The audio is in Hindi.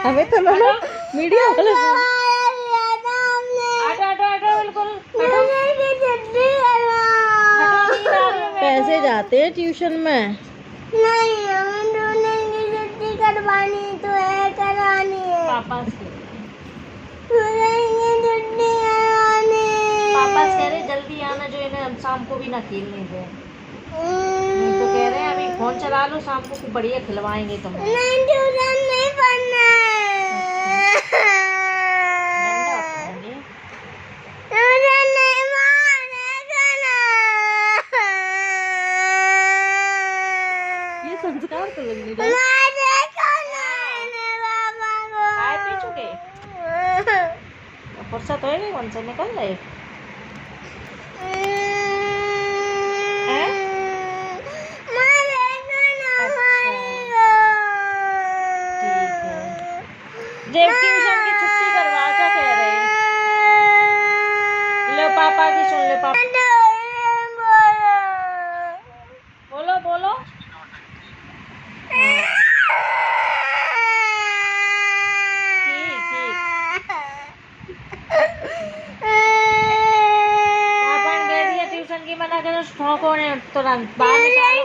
हमें तो ना मीडिया वाले पैसे जाते हैं ट्यूशन में। नहीं, की छुट्टी करवानी तो है, करानी है पापा से। छुट्टी करानी। पापा कह रहे जल्दी आना, जो इन्हें शाम को भी ना खेलने दे। नहीं तो कह रहे हैं अभी फोन चला लो, शाम को खूब बढ़िया खिलवाएंगे तुम्हें। नहीं, ट्यूशन नहीं पढ़ना है। ट्यूशन नहीं मारेगा ना। ये संस्कार तो लग नहीं रहा। मारेगा ना बाबा को। खाए पी चुके? फुर्सत हो गई, कौन से निकल रहे? देव ट्यूशन की छुट्टी करवा, क्या कह रहे हैं? लो पापा की सुन ले। पापा बोलो बोलो। ठीक ठीक। पापा ने कह दिया ट्यूशन की मना करो, ठोको ने तुरंत बाहर निकालो।